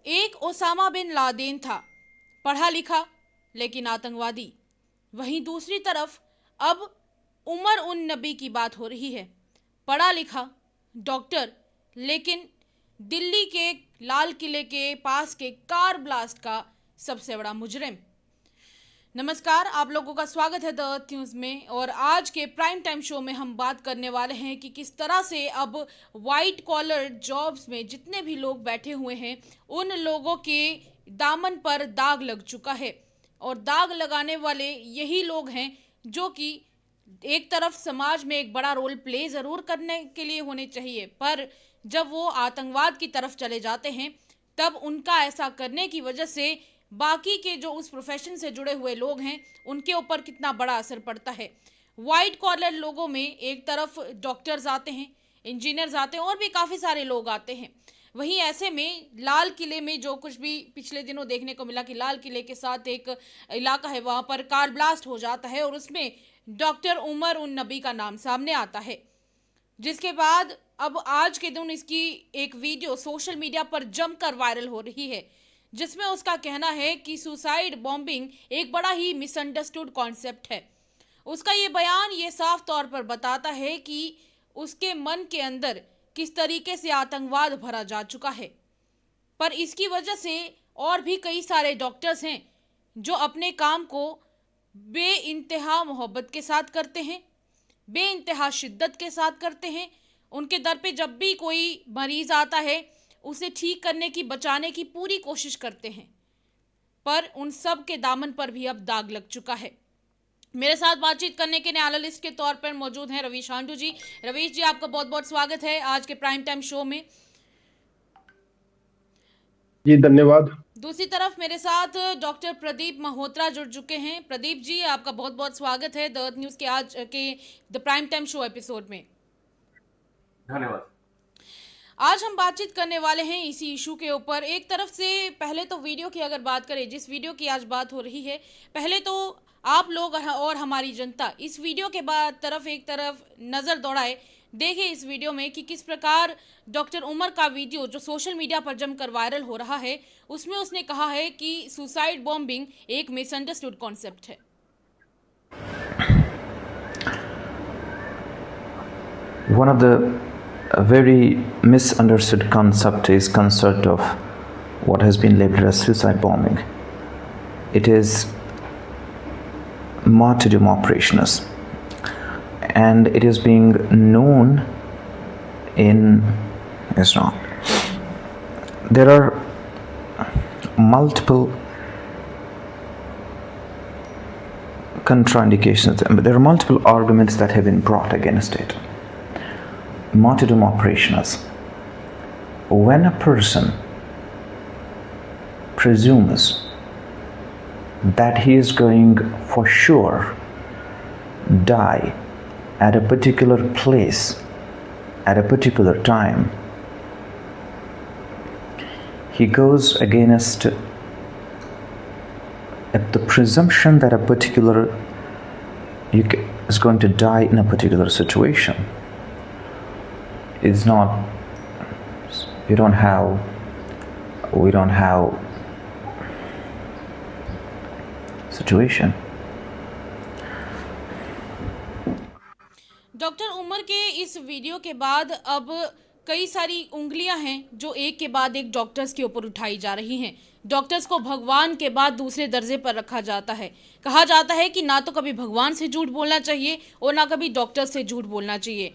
एक Osama bin Laden था, पढ़ा लिखा लेकिन आतंकवादी। वहीं दूसरी तरफ अब उमर उन नबी की बात हो रही है, पढ़ा लिखा डॉक्टर लेकिन दिल्ली के लाल किले के पास के कार ब्लास्ट का सबसे बड़ा मुजरिम। नमस्कार, आप लोगों का स्वागत है द अर्थ न्यूज़ में। और आज के प्राइम टाइम शो में हम बात करने वाले हैं कि किस तरह से अब वाइट कॉलर जॉब्स में जितने भी लोग बैठे हुए हैं उन लोगों के दामन पर दाग लग चुका है। और दाग लगाने वाले यही लोग हैं जो कि एक तरफ समाज में एक बड़ा रोल प्ले ज़रूर करने के लिए होने चाहिए, पर जब वो आतंकवाद की तरफ चले जाते हैं तब उनका ऐसा करने की वजह से बाकी के जो उस प्रोफेशन से जुड़े हुए लोग हैं उनके ऊपर कितना बड़ा असर पड़ता है। वाइट कॉलर लोगों में एक तरफ डॉक्टर्स आते हैं, इंजीनियर्स आते हैं और भी काफ़ी सारे लोग आते हैं। वहीं ऐसे में लाल किले में जो कुछ भी पिछले दिनों देखने को मिला कि लाल किले के साथ एक इलाका है, वहाँ पर कार ब्लास्ट हो जाता है और उसमें डॉक्टर उमर उन नबी का नाम सामने आता है, जिसके बाद अब आज के दिन इसकी एक वीडियो सोशल मीडिया पर जमकर वायरल हो रही है, जिसमें उसका कहना है कि सुसाइड बॉम्बिंग एक बड़ा ही मिसअंडरस्टूड कॉन्सेप्ट है। उसका ये बयान ये साफ तौर पर बताता है कि उसके मन के अंदर किस तरीके से आतंकवाद भरा जा चुका है। पर इसकी वजह से और भी कई सारे डॉक्टर्स हैं जो अपने काम को बे इंतहा मोहब्बत के साथ करते हैं, बे इंतहा शिद्दत के साथ करते हैं। उनके दर पे जब भी कोई मरीज आता है उसे ठीक करने की, बचाने की पूरी कोशिश करते हैं, पर उन सब के दामन पर भी अब दाग लग चुका है। मेरे साथ बातचीत करने के लिए एनालिस्ट के तौर पर मौजूद हैं रवीश हांडू जी। रवीश जी, आपका बहुत बहुत स्वागत है आज के प्राइम टाइम शो में। जी धन्यवाद। दूसरी तरफ मेरे साथ डॉक्टर प्रदीप मल्होत्रा जुड़ चुके हैं। प्रदीप जी, आपका बहुत बहुत स्वागत है द अर्थ न्यूज़ के आज के the prime time show episode में। धन्यवाद। आज हम बातचीत करने वाले हैं इसी इशू के ऊपर। एक तरफ से पहले तो वीडियो की अगर बात करें, जिस वीडियो की आज बात हो रही है, पहले तो आप लोग और हमारी जनता इस वीडियो के बाद तरफ एक तरफ नज़र दौड़ाए, देखें इस वीडियो में कि किस प्रकार डॉक्टर उमर का वीडियो जो सोशल मीडिया पर जमकर वायरल हो रहा है, उसमें उसने कहा है कि सुसाइड बॉम्बिंग एक मिसअंडरस्टूड कॉन्सेप्ट है। One of the very misunderstood concept is concept of what has been labeled as suicide bombing. It is martyrdom operations, and it is being known in Islam. There are multiple contraindications, there are multiple arguments that have been brought against it. Martyrdom operations: when a person presumes that he is going for sure die at a particular place at a particular time, he goes against the presumption that a particular is going to die in a particular situation. It's not, we don't have situation. Doctor Umar के इस video के बाद अब कई सारी उंगलियां हैं जो एक के बाद एक डॉक्टर्स के ऊपर उठाई जा रही हैं। डॉक्टर्स को भगवान के बाद दूसरे दर्जे पर रखा जाता है। कहा जाता है कि ना तो कभी भगवान से झूठ बोलना चाहिए और ना कभी डॉक्टर से झूठ बोलना चाहिए।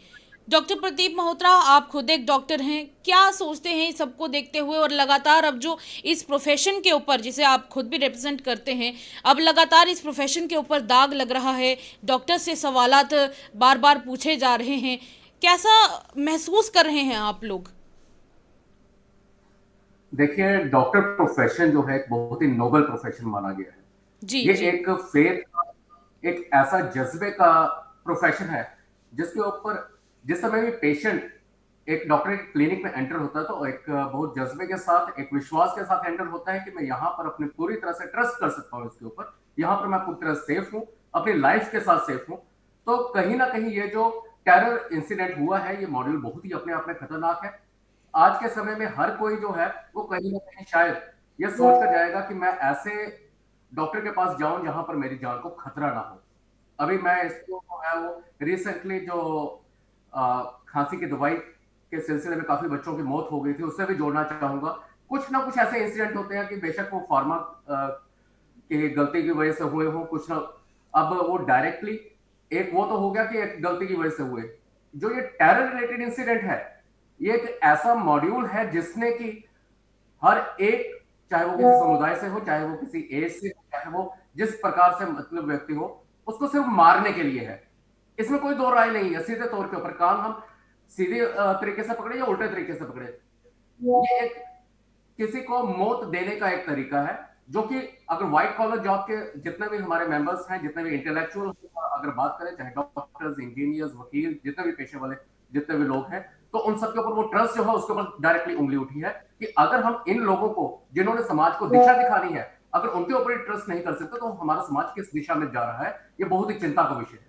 डॉक्टर प्रदीप मल्होत्रा, आप खुद एक डॉक्टर हैं, क्या सोचते हैं सबको देखते हुए और लगातार अब जो इस प्रोफेशन के ऊपर, जिसे आप खुद भी रिप्रेजेंट करते हैं, अब लगातार इस प्रोफेशन के ऊपर दाग लग रहा है, डॉक्टर से सवालात बार बार पूछे जा रहे हैं, कैसा महसूस कर रहे हैं आप लोग? देखिए, डॉक्टर प्रोफेशन जो है एक बहुत ही नोबल प्रोफेशन माना गया है। जी ये जी। एक फेथ का, एक ऐसा जज्बे का प्रोफेशन है जिसके ऊपर जिस समय भी पेशेंट एक डॉक्टर के क्लिनिक में एंटर होता है तो एक बहुत जज्बे के साथ, एक विश्वास के साथ एंटर होता है कि मैं यहाँ पर अपनी पूरी तरह से ट्रस्ट कर सकता हूँ इसके ऊपर, यहाँ पर मैं पूरी तरह सेफ हूँ, अपनी लाइफ के साथ सेफ हूँ। तो कहीं ना कहीं ये जो टेरर इंसिडेंट हुआ है, ये मॉड्यूल बहुत ही अपने आप में खतरनाक है। आज के समय में हर कोई जो है वो कहीं ना कहीं शायद ये सोच कर जाएगा कि मैं ऐसे डॉक्टर के पास जाऊं जहां पर मेरी जान को खतरा ना हो। अभी मैं इसको जो है वो रिसेंटली जो खांसी की दवाई के सिलसिले में काफी बच्चों की मौत हो गई थी, उससे भी जोड़ना चाहूंगा। कुछ ना कुछ ऐसे इंसिडेंट होते हैं कि बेशक वो फार्मा की गलती की वजह से हुए हो, कुछ ना, अब वो डायरेक्टली एक वो तो हो गया कि एक गलती की वजह से हुए। जो ये टेरर रिलेटेड इंसिडेंट है, ये एक ऐसा मॉड्यूल है जिसने कि हर एक, चाहे वो किसी समुदाय से हो, चाहे वो किसी एज से हो, चाहे वो जिस प्रकार से मतलब व्यक्ति हो, उसको सिर्फ मारने के लिए है। इसमें कोई दो राय नहीं है। सीधे तौर के ऊपर काम हम सीधे तरीके से पकड़े या उल्टे तरीके से पकड़े, ये एक किसी को मौत देने का एक तरीका है, जो कि अगर व्हाइट कॉलर जॉब के जितने भी हमारे मेंबर्स हैं, जितने भी इंटेलेक्चुअल अगर बात करें, चाहे डॉक्टर्स, इंजीनियर्स, वकील, जितने भी पेशे वाले जितने भी लोग हैं, तो उन सबके ऊपर वो ट्रस्ट जो है उसके ऊपर डायरेक्टली उंगली उठी है कि अगर हम इन लोगों को, जिन्होंने समाज को दिशा दिखानी है, अगर उनके ऊपर ट्रस्ट नहीं कर सकते तो हमारा समाज किस दिशा में जा रहा है, ये बहुत ही चिंता का विषय है।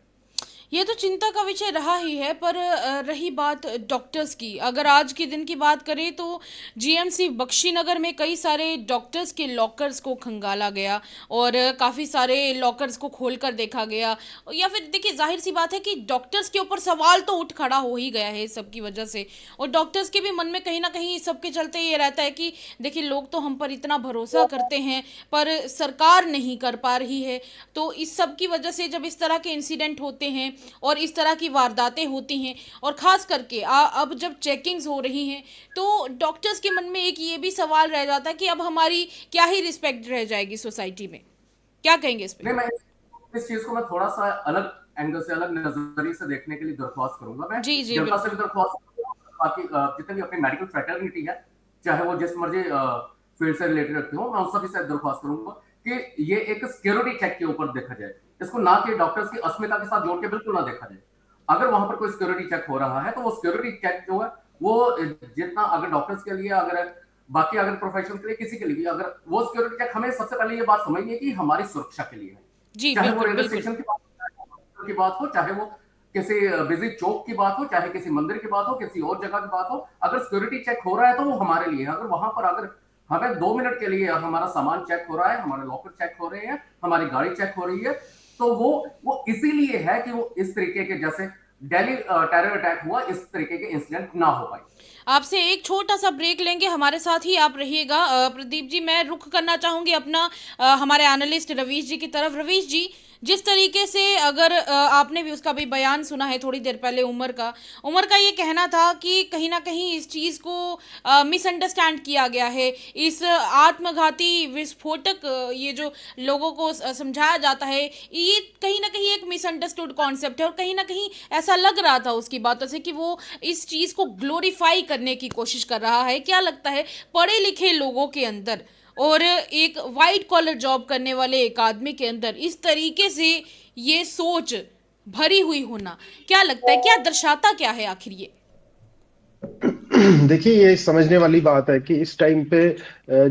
ये तो चिंता का विषय रहा ही है, पर रही बात डॉक्टर्स की, अगर आज के दिन की बात करें तो जीएमसी बख्शीनगर में कई सारे डॉक्टर्स के लॉकर्स को खंगाला गया और काफ़ी सारे लॉकर्स को खोलकर देखा गया। या फिर देखिए, जाहिर सी बात है कि डॉक्टर्स के ऊपर सवाल तो उठ खड़ा हो ही गया है इस सब की वजह से, और डॉक्टर्स के भी मन में कहीं ना कहीं इस सब के चलते ये रहता है कि देखिए, लोग तो हम पर इतना भरोसा करते हैं पर सरकार नहीं कर पा रही है। तो इस सब की वजह से जब इस तरह के इंसिडेंट होते हैं और इस तरह की वारदातें होती हैं, और ख़ास करके अब जब चेकिंग्स हो रही हैं, तो डॉक्टर्स के मन में एक ये भी सवाल रह जाता है कि अब हमारी क्या ही रिस्पेक्ट रह जाएगी सोसाइटी में। क्या कहेंगे इस पे? नहीं, मैं इस चीज को मैं थोड़ा सा अलग एंगल से, अलग नजरिए से देखने के लिए दरख्वास्त करूंगा। मैं जी जी, जनता से बिल्कुल। भी दरख्वास्त करूंगा, बाकी जितने भी अपनी मेडिकल फ्रेटर्निटी है, चाहे वो जिस मर्जी फील्ड से रिलेटेड रखते हो, मैं उन सभी से दरख्वास्त करूंगा कि ये एक सिक्योरिटी चेक के ऊपर देखा जाए। इसको ना कि डॉक्टर्स की अस्मिता के साथ जोड़ के बिल्कुल ना देखा जाए। अगर वहां पर कोई सिक्योरिटी चेक हो रहा है तो वो सिक्योरिटी चेक जो है वो जितना, अगर डॉक्टर्स के लिए, अगर बाकी अगर प्रोफेशन के लिए, किसी के लिए भी, अगर वो सिक्योरिटी चेक, हमें सबसे पहले ये बात समझनी है कि हमारी सुरक्षा के लिए है। जी चाहे वो बिल्कुल रेलवे बिल्कुल। स्टेशन की बात हो, चाहे वो किसी बिजी चौक की बात हो, चाहे किसी मंदिर की बात हो, किसी और जगह की बात हो, अगर सिक्योरिटी चेक हो रहा है तो वो हमारे लिए है। अगर वहां पर अगर हमें 2 मिनट के लिए हमारा सामान चेक हो रहा है, हमारे लॉकर चेक हो रहे हैं, हमारी गाड़ी चेक हो रही है, तो वो इसीलिए है कि वो इस तरीके के, जैसे दिल्ली टेरर अटैक हुआ, इस तरीके के इंसिडेंट ना हो पाए। आपसे एक छोटा सा ब्रेक लेंगे, हमारे साथ ही आप रहिएगा। प्रदीप जी, मैं रुख करना चाहूँगी अपना हमारे एनालिस्ट रवीश जी की तरफ। रवीश जी, जिस तरीके से, अगर आपने भी उसका भी बयान सुना है थोड़ी देर पहले, उमर का ये कहना था कि कहीं ना कहीं इस चीज़ को मिसअंडरस्टैंड किया गया है। इस आत्मघाती विस्फोटक ये जो लोगों को समझाया जाता है, ये कहीं ना कहीं एक मिसअंडरस्टूड कॉन्सेप्ट है, और कहीं ना कहीं ऐसा लग रहा था उसकी बातों से कि वो इस चीज़ को ग्लोरीफाई करने की कोशिश कर रहा है। क्या लगता है, पढ़े लिखे लोगों के अंदर और एक वाइट कॉलर जॉब करने वाले एक आदमी के अंदर इस तरीके से ये सोच भरी हुई होना, क्या लगता है, क्या दर्शाता क्या है आखिर ये? देखिए, ये समझने वाली बात है कि इस टाइम पे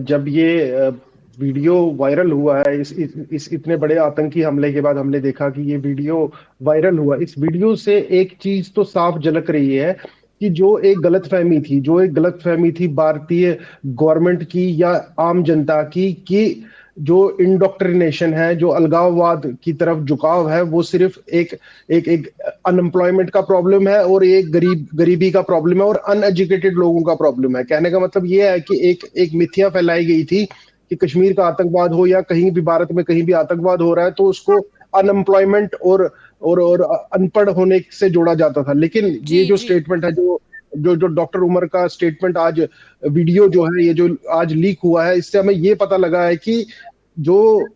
जब ये वीडियो वायरल हुआ है, इस इतने बड़े आतंकी हमले के बाद हमने देखा कि ये वीडियो वायरल हुआ। इस वीडियो से एक चीज तो साफ झलक रही है कि जो एक गलतफहमी थी भारतीय गवर्नमेंट की या आम जनता की, कि जो इंडोक्ट्रिनेशन है, जो अलगाववाद की तरफ झुकाव है, वो सिर्फ एक एक एक अनएम्प्लॉयमेंट का प्रॉब्लम है और एक गरीबी का प्रॉब्लम है और अनएजुकेटेड लोगों का प्रॉब्लम है। कहने का मतलब ये है कि एक मिथ्या फैलाई गई थी कि कश्मीर का आतंकवाद हो या कहीं भी भारत में कहीं भी आतंकवाद हो रहा है तो उसको अनएम्प्लॉयमेंट और अनपढ़ होने से जोड़ा जाता था। लेकिन ये जी जो जी। स्टेटमेंट है, जो डॉक्टर उमर का स्टेटमेंट, आज वीडियो जो है, ये जो आज लीक हुआ है, इससे हमें ये पता लगा है कि जो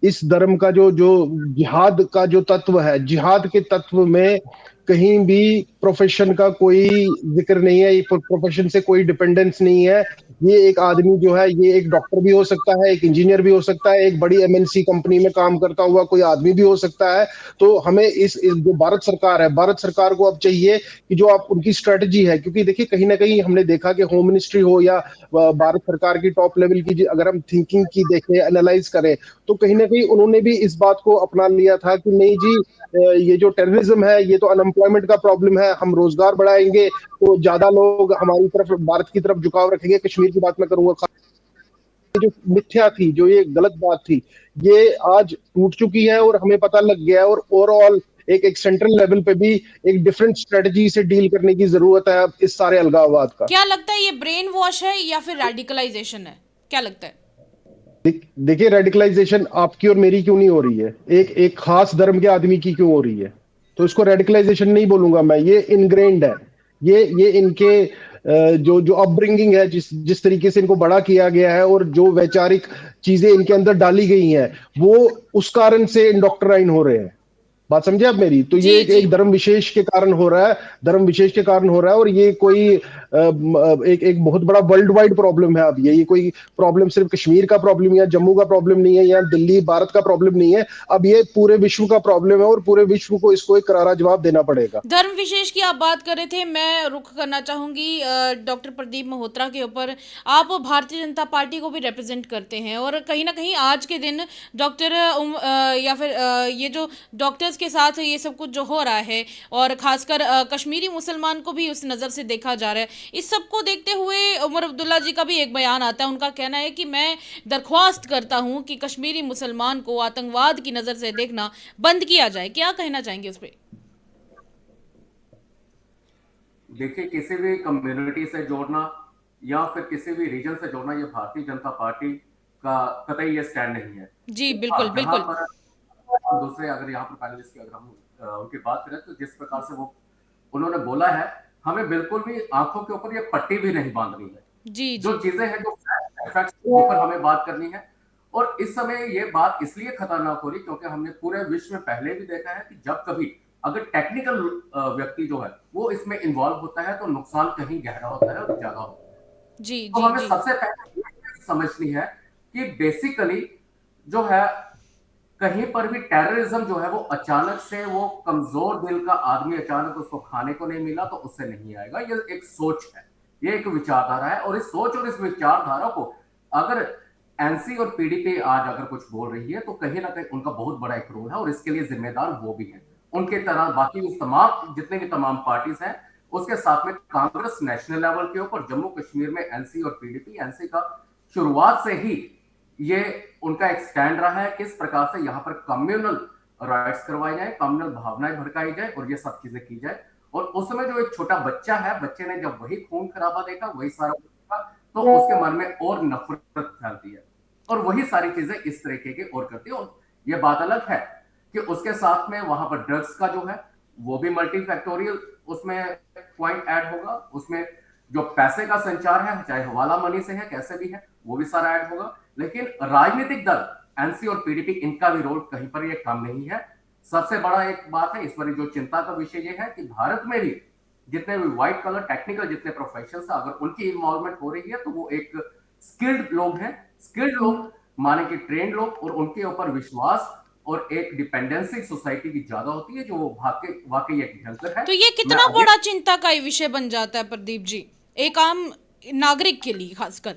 इस धर्म का जो जो जिहाद का जो तत्व है, जिहाद के तत्व में कहीं भी प्रोफेशन का कोई जिक्र नहीं है, प्रोफेशन से कोई डिपेंडेंस नहीं है। ये एक आदमी जो है, ये एक डॉक्टर भी हो सकता है, एक इंजीनियर भी हो सकता है, एक बड़ी एमएनसी कंपनी में काम करता हुआ कोई आदमी भी हो सकता है। तो हमें इस जो भारत सरकार है, भारत सरकार को अब चाहिए कि जो आप उनकी स्ट्रेटजी है, क्योंकि देखिए कहीं ना कहीं हमने देखा कि होम मिनिस्ट्री हो या भारत सरकार की टॉप लेवल की अगर हम थिंकिंग की देखें, एनालाइज करें, तो कहीं ना कहीं उन्होंने भी इस बात को अपना लिया था कि नहीं जी, ये जो टेररिज्म है, ये तो एम्प्लॉयमेंट का प्रॉब्लम है, हम रोजगार बढ़ाएंगे तो ज्यादा लोग हमारी तरफ, भारत की तरफ झुकाव रखेंगे। कश्मीर की बात मैं करूंगा, जो मिथ्या थी, जो ये गलत बात थी, ये आज टूट चुकी है और हमें पता लग गया है। और ओवरऑल एक सेंट्रल लेवल पे भी एक डिफरेंट स्ट्रेटजी से डील करने की जरूरत है अब इस सारे अलगाववाद का। क्या लगता है ये ब्रेन वॉश है या फिर रेडिकलाइजेशन है, क्या लगता है? देखिए, रेडिकलाइजेशन आपकी और मेरी क्यों नहीं हो रही है, एक खास धर्म के आदमी की क्यों हो रही है? तो इसको रेडिकलाइजेशन नहीं बोलूंगा मैं, ये इनग्रेन्ड है। ये इनके जो जो अपब्रिंगिंग है, जिस तरीके से इनको बड़ा किया गया है और जो वैचारिक चीजें इनके अंदर डाली गई हैं, वो उस कारण से इंडोक्ट्राइन हो रहे हैं। बात समझे आप मेरी? तो ये एक धर्म विशेष के कारण हो रहा है, धर्म विशेष के कारण हो रहा है। और ये कोई एक बहुत बड़ा वर्ल्ड वाइड प्रॉब्लम है। अब ये कोई प्रॉब्लम सिर्फ कश्मीर का प्रॉब्लम या जम्मू का प्रॉब्लम नहीं है या दिल्ली भारत का प्रॉब्लम नहीं है, अब ये पूरे विश्व का प्रॉब्लम है और पूरे विश्व को इसको एक करारा जवाब देना पड़ेगा। धर्म विशेष की आप बात कर रहे थे, मैं रुख करना चाहूंगी डॉक्टर प्रदीप मल्होत्रा के ऊपर। आप भारतीय जनता पार्टी को भी रिप्रेजेंट करते हैं और कहीं ना कहीं आज के दिन डॉक्टर या फिर ये जो डॉक्टर्स के साथ ये सब कुछ जो हो रहा है, और खासकर कश्मीरी मुसलमान को भी उस नज़र से देखा जा रहा है, इस सब को देखते हुए उमर अब्दुल्ला जी का भी एक बयान आता है। उनका कहना है कि मैं दरख्वास्त करता हूं कि कश्मीरी मुसलमान को आतंकवाद की नज़र से देखना बंद किया जाए। क्या कहना चाहेंगे उस पर? देखिए, किसी भी कम्युनिटी से जोड़ना या फिर किसी भी रीजन से जोड़ना, ये भारतीय जनता पार्टी का कतई ये स्टैंड नहीं है। जी बिल्कुल बिल्कुल। दूसरे अगर यहाँ पर पैनलिस्ट की अगर हम उनकी बात करें, तो जिस प्रकार से वो उन्होंने बोला है, हमें बिल्कुल भी आंखों के ऊपर ये पट्टी भी नहीं बांधनी है। जी जो चीजें हैं, जो फैक्ट्स के ऊपर हमें बात करनी है। और इस समय ये बात इसलिए खतरनाक हो रही क्योंकि हमने पूरे विश्व में पहले भी देखा है कि जब कभी अगर टेक्निकल व्यक्ति जो है वो इसमें इन्वॉल्व होता है तो नुकसान कहीं गहरा होता है और ज्यादा होता है। जी तो जी हमें जी सबसे पहले ये समझनी है कि बेसिकली जो है, कहीं पर भी टेररिज्म जो है वो अचानक से, वो कमजोर दिल का आदमी अचानक उसको खाने को नहीं मिला तो उससे नहीं आएगा। ये एक सोच है, ये एक विचारधारा है। और इस सोच और इस विचारधारा को अगर एनसी और पीडीपी आज अगर कुछ बोल रही है तो कहीं ना कहीं उनका बहुत बड़ा एक रोल है और इसके लिए जिम्मेदार वो भी है। उनके तरह बाकी उस तमाम जितने भी तमाम पार्टीज हैं, उसके साथ में कांग्रेस नेशनल लेवल के ऊपर, जम्मू कश्मीर में एनसी और पीडीपी, एनसी का शुरुआत से ही ये उनका एक स्टैंड रहा है किस प्रकार से यहाँ पर कम्युनल राइट्स करवाए जाए, कम्युनल भावनाएं भड़काई जाए और ये सब चीजें की जाए। और उस समय जो एक छोटा बच्चा है, बच्चे ने जब वही खून खराबा देखा, वही सारा देखा, तो उसके मन में और नफरत फैलती है और वही सारी चीजें इस तरीके की और करती है। और ये बात अलग है कि उसके साथ में वहां पर ड्रग्स का जो है वो भी मल्टीफैक्टोरियल उसमें पॉइंट ऐड होगा। उसमें जो पैसे का संचार है, चाहे हवाला मनी से है, कैसे भी है, वो भी सारा ऐड होगा। लेकिन राजनीतिक दल एनसी और पीडीपी, इनका भी रोल कहीं पर ये कम नहीं है। सबसे बड़ा एक बात है इस पर जो चिंता का विषय ये है कि भारत में भी जितने भी व्हाइट कलर टेक्निकल जितने प्रोफेशनल्स है, अगर उनकी इन्वॉल्वमेंट हो रही है तो वो एक स्किल्ड लोग हैं, स्किल्ड लोग माने कि ट्रेंड लोग, और उनके ऊपर विश्वास और एक डिपेंडेंसी सोसाइटी की ज्यादा होती है जो वाकई एक भयंकर है। तो ये कितना बड़ा चिंता का विषय बन जाता है प्रदीप जी, एक आम नागरिक के लिए खासकर?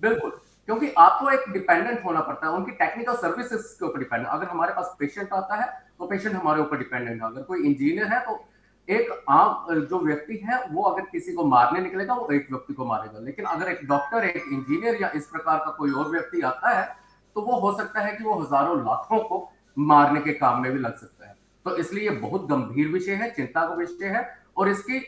बिल्कुल, क्योंकि आपको एक डिपेंडेंट होना पड़ता है उनकी टेक्निकल सर्विसेज के ऊपर डिपेंडेंट। अगर हमारे पास पेशेंट आता है तो पेशेंट हमारे ऊपर डिपेंडेंट है। अगर कोई इंजीनियर है तो एक आम जो व्यक्ति है वो अगर किसी को मारने निकलेगा वो एक व्यक्ति को मारेगा। लेकिन अगर एक डॉक्टर, एक इंजीनियर या इस प्रकार का कोई और व्यक्ति आता है तो वो हो सकता है कि वो हजारों लाखों को मारने के काम में भी लग सकता है। तो इसलिए बहुत गंभीर विषय है, चिंता का विषय है और इसकी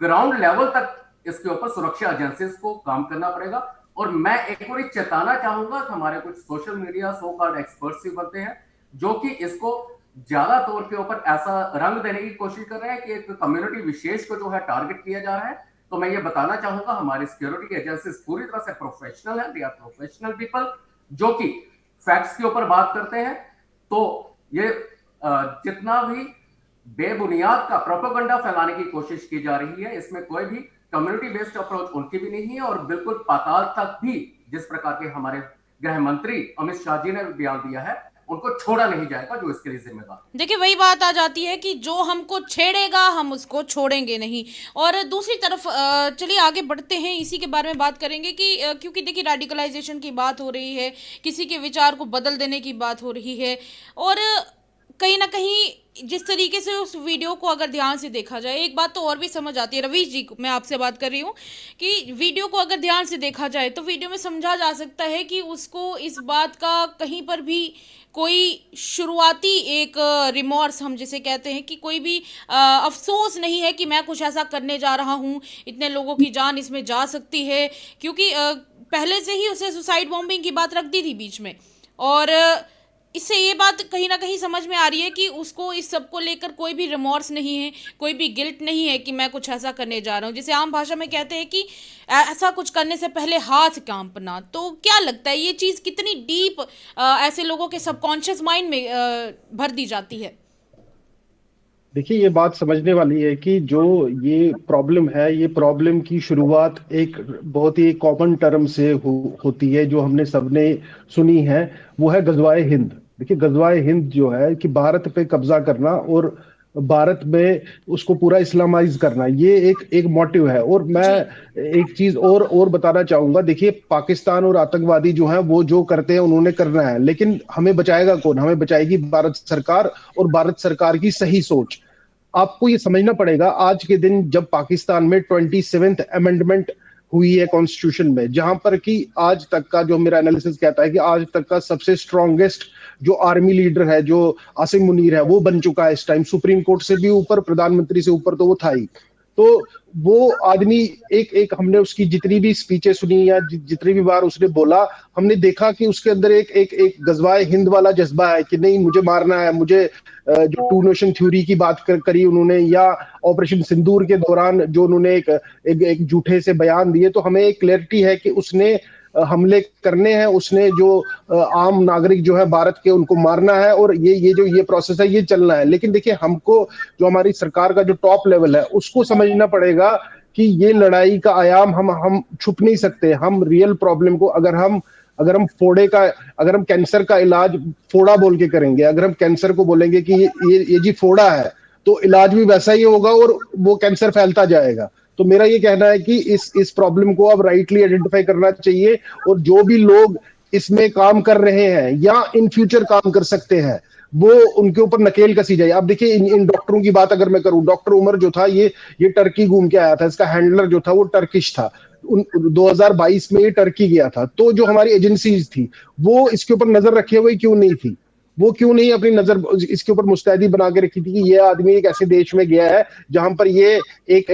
ग्राउंड लेवल तक इसके ऊपर सुरक्षा एजेंसीज को काम करना पड़ेगा। और मैं एक और चेताना चाहूंगा कि हमारे कुछ social media so called experts भी बनते हैं जो कि इसको ज्यादा तौर के ऊपर ऐसा रंग देने की कोशिश कर रहे हैं कि एक कम्युनिटी विशेष को जो है टारगेट किया जा रहा है। तो मैं ये बताना चाहूंगा हमारी सिक्योरिटी एजेंसीज पूरी तरह से प्रोफेशनल है, दे आर प्रोफेशनल पीपल जो कि फैक्ट्स के ऊपर बात करते हैं। तो ये जितना भी बेबुनियाद का प्रोपेगेंडा फैलाने की कोशिश की जा रही है, इसमें कोई भी कम्युनिटी बेस्ड अप्रोच उनकी भी नहीं है। और बिल्कुल पाताल तक भी जिस प्रकार के हमारे गृह मंत्री अमित शाह जी ने बयान दिया है, उनको छोड़ा नहीं जाएगा जो इसके लिए जिम्मेदार है। देखिए वही बात आ जाती है कि जो हमको छेड़ेगा हम उसको छोड़ेंगे नहीं। और दूसरी तरफ चलिए आगे बढ़ते हैं, इसी के बारे में बात करेंगे कि क्योंकि देखिए रेडिकलाइजेशन की बात हो रही है, किसी के विचार को बदल देने की बात हो रही है, और कहीं ना कहीं जिस तरीके से उस वीडियो को अगर ध्यान से देखा जाए, एक बात तो और भी समझ आती है रवीश जी, मैं आपसे बात कर रही हूँ कि वीडियो को अगर ध्यान से देखा जाए तो वीडियो में समझा जा सकता है कि उसको इस बात का कहीं पर भी कोई शुरुआती एक रिमॉर्स हम जिसे कहते हैं कि कोई भी अफसोस नहीं है कि मैं कुछ ऐसा करने जा रहा हूँ, इतने लोगों की जान इसमें जा सकती है, क्योंकि पहले से ही उसे सुसाइड बॉम्बिंग की बात रख दी थी बीच में। और इससे ये बात कहीं ना कहीं समझ में आ रही है कि उसको इस सब को लेकर कोई भी रिमॉर्स नहीं है, कोई भी गिल्ट नहीं है कि मैं कुछ ऐसा करने जा रहा हूँ, जिसे आम भाषा में कहते हैं कि ऐसा कुछ करने से पहले हाथ कांपना। तो क्या लगता है ये चीज़ कितनी डीप ऐसे लोगों के सबकॉन्शियस माइंड में भर दी जाती है? देखिए, ये बात समझने वाली है कि जो ये प्रॉब्लम है, ये प्रॉब्लम की शुरुआत एक बहुत ही कॉमन टर्म से होती है, जो हमने सबने सुनी है। वो है गजवाए हिंद। देखिए, गजवाए हिंद जो है कि भारत पे कब्जा करना और भारत में उसको पूरा इस्लामाइज करना, ये एक मोटिव है। और मैं एक चीज और बताना चाहूंगा। देखिए, पाकिस्तान और आतंकवादी जो हैं वो जो करते हैं उन्होंने करना है, लेकिन हमें बचाएगा कौन? हमें बचाएगी भारत सरकार, और भारत सरकार की सही सोच। आपको ये समझना पड़ेगा, आज के दिन जब पाकिस्तान में 27th अमेंडमेंट हुई है कॉन्स्टिट्यूशन में, जहां पर कि आज तक का जो मेरा एनालिसिस कहता है कि आज तक का सबसे स्ट्रॉन्गेस्ट जो आर्मी लीडर है, जो आसिम मुनीर है, वो बन चुका है इस टाइम। सुप्रीम कोर्ट से भी ऊपर, प्रधानमंत्री से ऊपर तो वो था ही। तो वो आदमी एक हमने उसकी जितनी भी स्पीचें सुनी या जितनी भी बार उसने बोला, हमने देखा कि उसके अंदर एक गजवाए हिंद वाला जज्बा है कि नहीं, मुझे मारना है। मुझे जो टू नेशन थ्योरी की बात करी उन्होंने, या ऑपरेशन सिंदूर के दौरान जो उन्होंने एक झूठे से बयान दिए, तो हमें एक क्लैरिटी है कि उसने हमले करने हैं, उसने जो आम नागरिक जो है भारत के, उनको मारना है, और ये प्रोसेस है, ये चलना है। लेकिन देखिए, हमको जो हमारी सरकार का जो टॉप लेवल है उसको समझना पड़ेगा कि ये लड़ाई का आयाम हम छुप नहीं सकते। हम रियल प्रॉब्लम को अगर हम कैंसर का इलाज फोड़ा बोल के करेंगे, अगर हम कैंसर को बोलेंगे कि ये जी फोड़ा है, तो इलाज भी वैसा ही होगा और वो कैंसर फैलता जाएगा। तो मेरा ये कहना है कि इस प्रॉब्लम को अब राइटली आइडेंटिफाई करना चाहिए, और जो भी लोग इसमें काम कर रहे हैं या इन फ्यूचर काम कर सकते हैं, वो उनके ऊपर नकेल कसी जाए। अब देखिए, इन डॉक्टरों की बात अगर मैं करूं, डॉक्टर उमर जो था, ये टर्की घूम के आया था। इसका हैंडलर जो था वो टर्किश था। 2022 में ये टर्की गया था। तो जो हमारी एजेंसीज थी वो इसके ऊपर नजर रखे हुए क्यों नहीं थी? वो क्यों नहीं अपनी नजर इसके ऊपर मुस्तैदी बना के रखी थी कि ये आदमी एक ऐसे देश में गया है जहां पर ये एक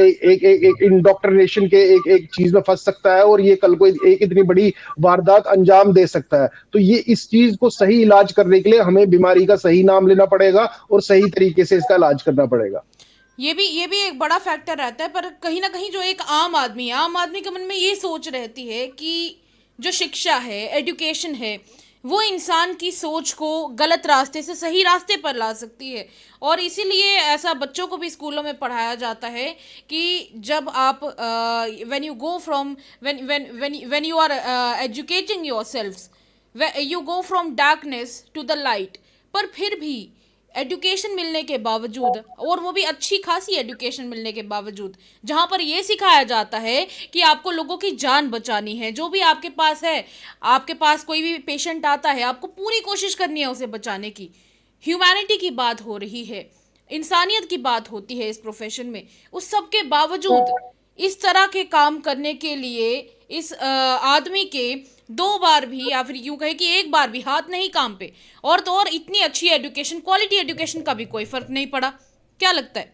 इंडोक्ट्रिनेशन के एक चीज में फंस सकता है, और ये कल को एक इतनी बड़ी वारदात अंजाम दे सकता है। तो ये इस चीज को सही इलाज करने के लिए हमें बीमारी का सही नाम लेना पड़ेगा और सही तरीके से इसका इलाज करना पड़ेगा। ये भी एक बड़ा फैक्टर रहता है। पर कहीं ना कहीं जो एक आम आदमी के मन में ये सोच रहती है कि जो शिक्षा है, एजुकेशन है, वो इंसान की सोच को गलत रास्ते से सही रास्ते पर ला सकती है। और इसीलिए ऐसा बच्चों को भी स्कूलों में पढ़ाया जाता है कि जब आप when you go from when you are educating yourself, you go from darkness to the light. पर फिर भी एजुकेशन मिलने के बावजूद, और वो भी अच्छी खासी एजुकेशन मिलने के बावजूद, जहाँ पर ये सिखाया जाता है कि आपको लोगों की जान बचानी है, जो भी आपके पास है, आपके पास कोई भी पेशेंट आता है, आपको पूरी कोशिश करनी है उसे बचाने की। ह्यूमैनिटी की बात हो रही है, इंसानियत की बात होती है इस प्रोफेशन में। उस सब के बावजूद इस तरह के काम करने के लिए इस आदमी के 2 बार भी, या फिर यूं कहे कि 1 बार भी हाथ नहीं काम पे। और तो और इतनी अच्छी एजुकेशन, क्वालिटी एजुकेशन का भी कोई फर्क नहीं पड़ा। क्या लगता है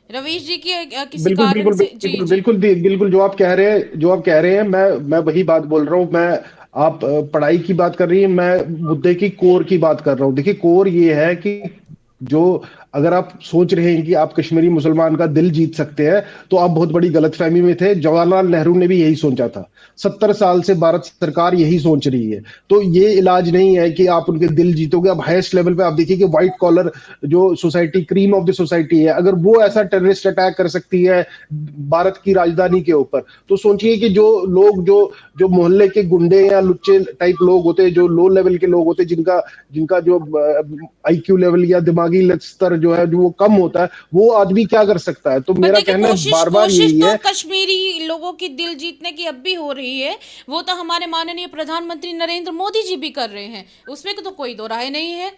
रवीश जी की किसी कारण से? जी बिल्कुल जो आप कह रहे हैं, मैं वही बात बोल रहा हूँ। आप पढ़ाई की बात कर रही हैं, मैं मुद्दे की कोर की बात कर रहा हूँ। देखिए, कोर ये है कि जो अगर आप सोच रहे हैं कि आप कश्मीरी मुसलमान का दिल जीत सकते हैं, तो आप बहुत बड़ी गलतफहमी में थे। जवाहरलाल नेहरू ने भी यही सोचा था। 70 साल से भारत सरकार यही सोच रही है। तो ये इलाज नहीं है कि आप उनके दिल जीतोगे। अब हाईएस्ट लेवल पे आप देखिए कि व्हाइट कॉलर जो society, cream of the society है, अगर वो ऐसा टेररिस्ट अटैक कर सकती है भारत की राजधानी के ऊपर, तो सोचिए कि जो लोग जो मोहल्ले के गुंडे या लुच्चे टाइप लोग होते हैं, जो लो लेवल के लोग होते हैं, जिनका जो IQ लेवल या दिमागी स्तर जो है जो वो कम होता है, वो आदमी क्या कर सकता है? तो पर मेरा देखिए कहना है कोशिश बार बार कोशिश यही तो है। कश्मीरी लोगों की दिल जीतने की अब भी हो रही है। वो तो हमारे माननीय प्रधानमंत्री नरेंद्र मोदी जी भी कर रहे हैं, उसमें तो कोई दो राय नहीं है।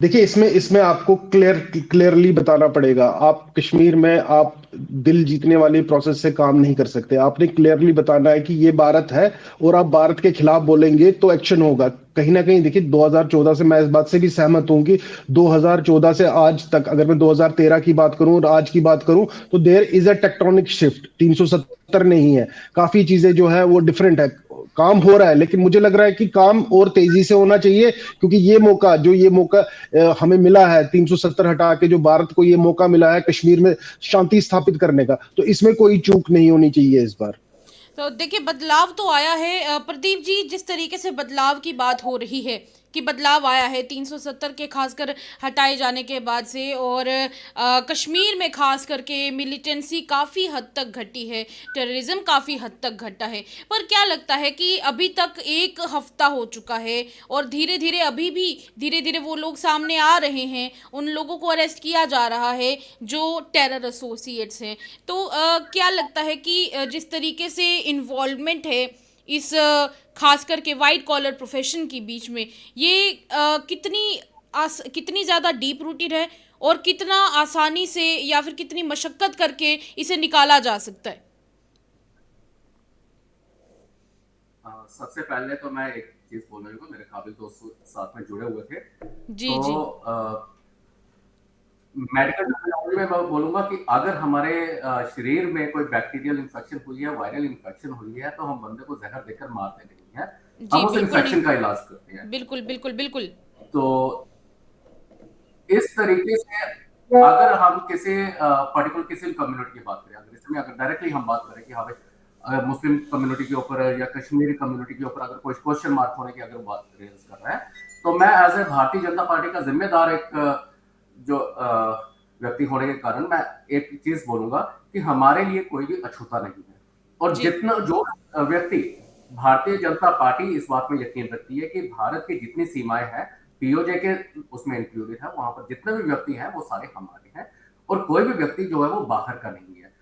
देखिए, इसमें इसमें आपको क्लियरली बताना पड़ेगा। आप कश्मीर में आप दिल जीतने वाली प्रोसेस से काम नहीं कर सकते। आपने क्लियरली बताना है कि ये भारत है, और आप भारत के खिलाफ बोलेंगे तो एक्शन होगा। कहीं ना कहीं देखिए, 2014 से मैं इस बात से भी सहमत हूं कि 2014 से आज तक, अगर मैं 2013 की बात करूं और आज की बात करूं, तो there is a tectonic shift. 370 नहीं है, काफी चीजें जो है वो डिफरेंट है। काम हो रहा है, लेकिन मुझे लग रहा है कि काम और तेजी से होना चाहिए, क्योंकि ये मौका हमें मिला है, 370 हटा के जो भारत को ये मौका मिला है कश्मीर में शांति स्थापित करने का, तो इसमें कोई चूक नहीं होनी चाहिए इस बार। तो देखिए बदलाव तो आया है प्रदीप जी, जिस तरीके से बदलाव की बात हो रही है कि बदलाव आया है 370 के खासकर हटाए जाने के बाद से, और कश्मीर में खास करके मिलिटेंसी काफ़ी हद तक घटी है, टेररिज्म काफ़ी हद तक घटा है। पर क्या लगता है कि अभी तक एक हफ्ता हो चुका है और धीरे धीरे अभी भी धीरे धीरे वो लोग सामने आ रहे हैं, उन लोगों को अरेस्ट किया जा रहा है जो टेरर एसोसिएट्स हैं। तो क्या लगता है कि जिस तरीके से इन्वॉल्वमेंट है इस खास करके वाइट कॉलर प्रोफेशन के बीच में, ये कितनी ज़्यादा डीप रूटेड है और कितना आसानी से या फिर कितनी मशक्कत करके इसे निकाला जा सकता है? सबसे पहले तो मैं एक चीज बोलना चाहूंगा, मेरे काबिल दोस्त साथ में जुड़े हुए थे। जी तो जी। मेडिकल टर्मिनोलॉजी में मैं बोलूंगा कि अगर हमारे शरीर में कोई बैक्टीरियल इंफेक्शन हुई है, वायरल इंफेक्शन हुई है, तो हम बंदे को जहर देकर मारते नहीं है, जी हम उस बिल्कुल नहीं। इंफेक्शन का इलाज करते हैं। बिल्कुल बिल्कुल बिल्कुल। तो इस तरीके से अगर हम किसी पर्टिकुलर किसी भी कम्युनिटी की बात करें, अगर इसमें अगर डायरेक्टली हम बात करें कि हाँ भाई, अगर मुस्लिम कम्युनिटी के ऊपर या कश्मीरी कम्युनिटी के ऊपर अगर कोई क्वेश्चन मार्क होने की अगर बात रेज कर रहा है, तो मैं as a Bharatiya Janata party का जिम्मेदार एक जो व्यक्ति होने के कारण मैं एक चीज बोलूंगा कि हमारे लिए कोई भी अछूता नहीं है। और जी जितना जो व्यक्ति, भारतीय जनता पार्टी इस बात में यकीन रखती है कि भारत की जितनी सीमाएं हैं पीओजे के उसमें इंक्लूडेड है, वहां पर जितने भी व्यक्ति हैं वो सारे हमारे हैं, और कोई भी व्यक्ति जो है वो बाहर का नहीं है।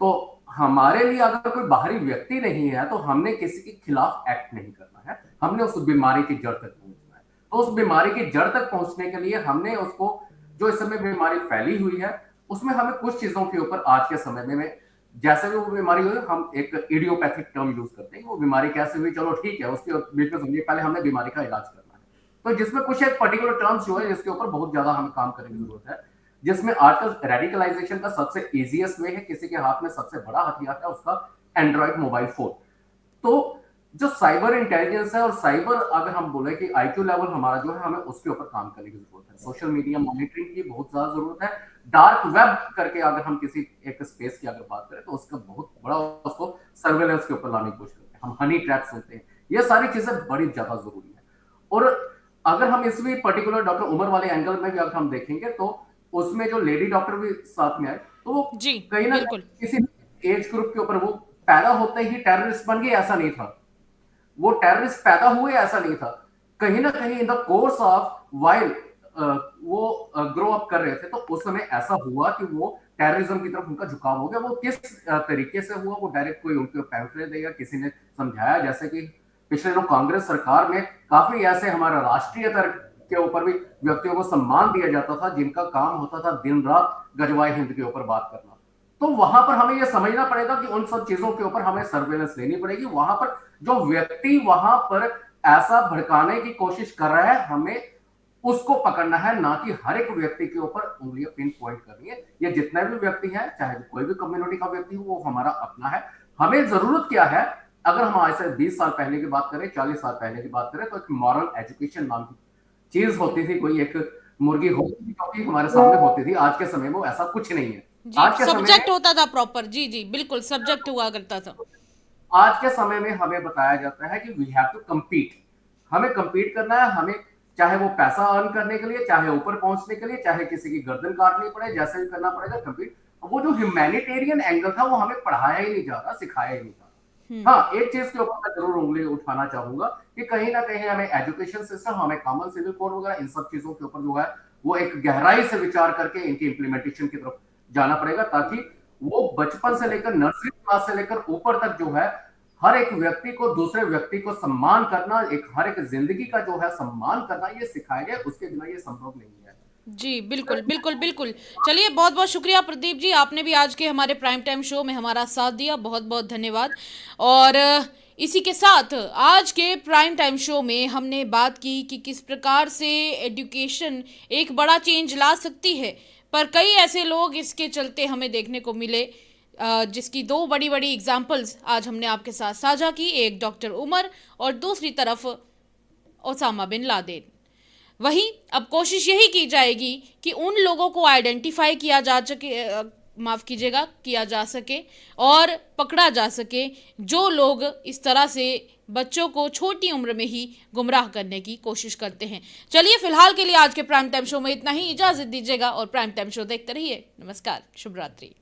तो हमारे लिए अगर कोई बाहरी व्यक्ति नहीं है तो हमने किसी के खिलाफ एक्ट नहीं करना है, हमने उस बीमारी की जड़ तक पहुंचना है। तो उस बीमारी की जड़ तक पहुंचने के लिए हमने उसको, जो इस समय बीमारी फैली हुई है, उसमें हमें कुछ चीजों के ऊपर आज के समय में, जैसे भी वो बीमारी हुई, हम एक इडियोपैथिक टर्म यूज करते हैं, वो बीमारी कैसे हुई, चलो ठीक है, उसके बीच में समझिए, पहले हमने बीमारी का इलाज करना है। तो जिसमें कुछ एक पर्टिकुलर टर्म्स जो है जिसके ऊपर बहुत ज्यादा हमें काम करने की जरूरत है, जिसमें आजकल रेडिकलाइजेशन का सबसे इजीएस्ट वे है, किसी के हाथ में सबसे बड़ा हथियार है उसका एंड्रॉइड मोबाइल फोन। तो जो साइबर इंटेलिजेंस है, और साइबर अगर हम बोले कि आईक्यू लेवल हमारा जो है, हमें उसके ऊपर काम करने की जरूरत है। सोशल मीडिया मॉनिटरिंग की बहुत ज्यादा जरूरत है। डार्क वेब करके अगर हम किसी एक स्पेस की अगर बात करें, तो उसका बहुत बड़ा उसको सर्वेलेंस के ऊपर लाने की कोशिश करते हैं, हम हनी ट्रैप्स होते हैं, ये सारी चीजें बड़ी ज्यादा जरूरी है। और अगर हम इस भी पर्टिकुलर डॉक्टर उमर वाले एंगल में भी अगर हम देखेंगे, तो उसमें जो लेडी डॉक्टर भी साथ में आए, तो वो जी कहीं ना बिल्कुल। कहीं किसी एज ग्रुप के ऊपर, वो पैदा होते ही टेररिस्ट बन गए ऐसा नहीं था, वो टेररिस्ट पैदा हुए ऐसा नहीं था, कहीं ना कहीं in the course of while वो ग्रो अप कर रहे थे, तो उस समय ऐसा हुआ कि वो टेररिज्म की तरफ उनका झुकाव हो गया। वो किस तरीके से हुआ, वो डायरेक्ट कोई उनके पैम्फलेट देगा, किसी ने समझाया, जैसे कि पिछले दिनों कांग्रेस सरकार में काफी ऐसे हमारा राष्ट्रीय स्तर के ऊपर भी व्यक्तियों को सम्मान दिया जाता था, जिनका काम होता था दिन रात गजवाए हिंद के ऊपर बात करना। तो वहां पर हमें यह समझना पड़ेगा कि उन सब चीजों के ऊपर हमें सर्वेलेंस लेनी पड़ेगी। वहां पर जो व्यक्ति वहां पर ऐसा भड़काने की कोशिश कर रहा है, हमें उसको पकड़ना है, ना कि हर एक व्यक्ति के ऊपर उंगलियां पिन पॉइंट करनी है। ये जितने भी व्यक्ति हैं, चाहे कोई भी कम्युनिटी का व्यक्ति हो, वो हमारा अपना है। हमें जरूरत क्या है, अगर हम आज से 20 साल पहले की बात करें, 40 साल पहले की बात करें, तो एक मॉरल एजुकेशन नाम की चीज होती थी, कोई एक मुर्गी होती थी जो कि हमारे सामने होती थी। आज के समय में ऐसा कुछ नहीं है। जी आज के समय में सब्जेक्ट होता था प्रॉपर, जी जी बिल्कुल सब्जेक्ट हुआ करता था। आज के समय में हमें बताया जाता है कि वी हैव टू कम्पीट, हमें कम्पीट करना है, हमें चाहे वो पैसा अर्न करने के लिए, चाहे ऊपर पहुंचने के लिए, चाहे किसी की गर्दन काटनी पड़े, जैसे भी करना पड़ेगा कम्पीट। वो जो ह्यूमैनिटेरियन एंगल था, वो हमें पढ़ाया ही नहीं जा रहा, सिखाया ही नहीं जा रहा। हाँ, एक चीज के ऊपर मैं जरूर उंगली उठाना चाहूंगा कि कहीं ना कहीं हमें एजुकेशन सिस्टम, हमें कॉमन सिविल कोड वगैरह इन सब चीजों के ऊपर जो है वो एक गहराई से विचार करके इनकी इम्प्लीमेंटेशन की तरफ जाना पड़ेगा, ताकि वो बचपन से लेकर नर्सरी क्लास से लेकर ऊपर तक जो है हर एक व्यक्ति को, दूसरे व्यक्ति को सम्मान करना, एक हर एक जिंदगी का जो है सम्मान करना, ये सिखाया गया। उसके बिना ये संभव नहीं है। जी बिल्कुल बिल्कुल बिल्कुल। चलिए, बहुत बहुत शुक्रिया प्रदीप जी, आपने भी आज के हमारे प्राइम टाइम शो में हमारा साथ दिया, बहुत बहुत धन्यवाद। और इसी के साथ आज के प्राइम टाइम शो में हमने बात की कि किस प्रकार से एजुकेशन एक बड़ा चेंज ला सकती है, पर कई ऐसे लोग इसके चलते हमें देखने को मिले, जिसकी दो बड़ी बड़ी एग्जाम्पल्स आज हमने आपके साथ साझा की। एक डॉक्टर उमर और दूसरी तरफ ओसामा बिन लादेन। वहीं अब कोशिश यही की जाएगी कि उन लोगों को आइडेंटिफाई किया जा सके और पकड़ा जा सके जो लोग इस तरह से बच्चों को छोटी उम्र में ही गुमराह करने की कोशिश करते हैं। चलिए, फिलहाल के लिए आज के प्राइम टाइम शो में इतना ही। इजाजत दीजिएगा और प्राइम टाइम शो देखते रहिए। नमस्कार, शुभ रात्रि।